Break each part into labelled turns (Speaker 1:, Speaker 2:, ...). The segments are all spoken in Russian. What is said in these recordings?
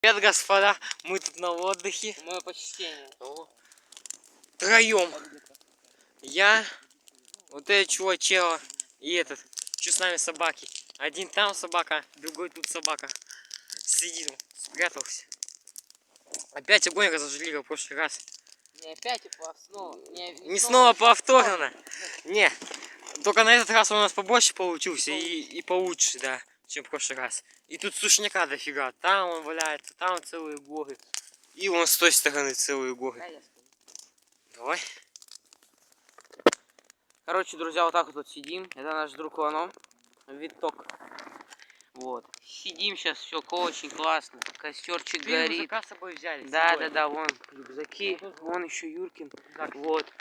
Speaker 1: Привет, господа, мы тут на отдыхе.
Speaker 2: Мое почтение.
Speaker 1: Втроем. Я, вот этот чувачело и этот. Что с нами собаки? Один там собака, другой тут собака. Сидит, спрятался. Опять огонь разожгли, как в прошлый раз.
Speaker 2: Не опять,
Speaker 1: Не снова повторно. Не, только на этот раз у нас побольше получился и получше, да, чем в прошлый раз. И тут сушняка дофига. Там он валяется, там целые горы. И вон с той стороны целые горы. Давай.
Speaker 2: Короче, друзья, вот так вот тут сидим. Это наш друг Вано. Виток. Вот. Сидим сейчас, все очень классно. Костерчик горит.
Speaker 1: Рюкзака с собой взяли.
Speaker 2: Да, вон рюкзаки. Вон еще Юркин. Вот.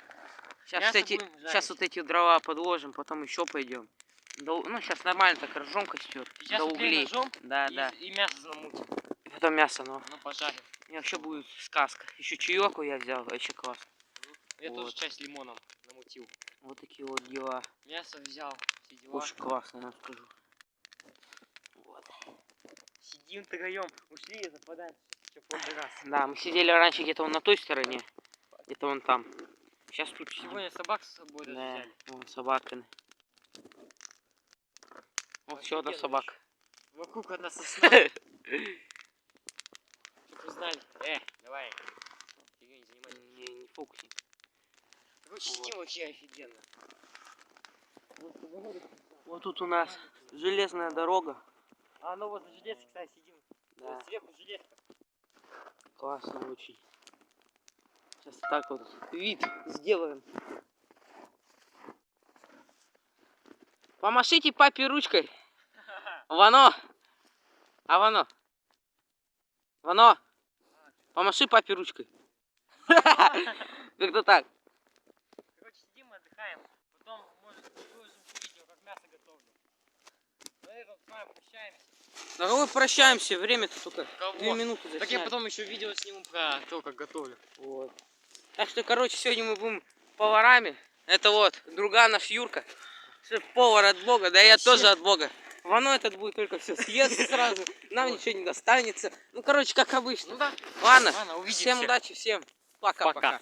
Speaker 2: Сейчас вот эти дрова подложим, потом еще пойдем. Ну, сейчас нормально так ржем костер. До углей. Да.
Speaker 1: И мясо замутим.
Speaker 2: Потом мясо, но.
Speaker 1: Ну, пожарим.
Speaker 2: И вообще будет сказка. Еще чаеку я взял, вообще классно.
Speaker 1: Я тоже часть лимоном намутил.
Speaker 2: Вот такие вот дела.
Speaker 1: Мясо взял, все дела.
Speaker 2: Очень классно, я вам скажу. Вот.
Speaker 1: Сидим втроем, ушли и западаем. Раз.
Speaker 2: Да, мы сидели раньше где-то вон на той стороне, где-то вон там. Сейчас тут сидим.
Speaker 1: Сегодня собак с собой даже
Speaker 2: Да,
Speaker 1: взяли.
Speaker 2: вон собаками. Вот еще одна собака.
Speaker 1: Вокруг одна сосна. Чтоб вы знали. Давай. Фигня не занимайся.
Speaker 2: Не фокуси.
Speaker 1: Короче, сидим вообще офигенно.
Speaker 2: Вот тут у нас железная дорога.
Speaker 1: А ну вот за железкой, кстати, сидим.
Speaker 2: Да.
Speaker 1: Вот сверху железка.
Speaker 2: Классно очень. Сейчас так вот вид сделаем. Помашите папе ручкой. Вано. А Вано. Вано. Помаши папе ручкой. Как-то так.
Speaker 1: Короче, сидим, отдыхаем. Потом, может, выложим видео, как мясо готовлю. На этом с вами прощаемся.
Speaker 2: На кого прощаемся? Время-то только
Speaker 1: Кого?
Speaker 2: 2 минуты заснять.
Speaker 1: Так я потом еще видео сниму про то, как готовлю.
Speaker 2: Вот. Так что, короче, сегодня мы будем поварами. Это вот друган наш Юрка. Шеф-повар от Бога, да и я тоже от Бога. Вано этот будет только все съест сразу. Нам ничего не достанется. Ну, короче, как обычно.
Speaker 1: Ну да.
Speaker 2: Ладно,
Speaker 1: Ладно, увидимся.
Speaker 2: всем удачи, всем пока-пока.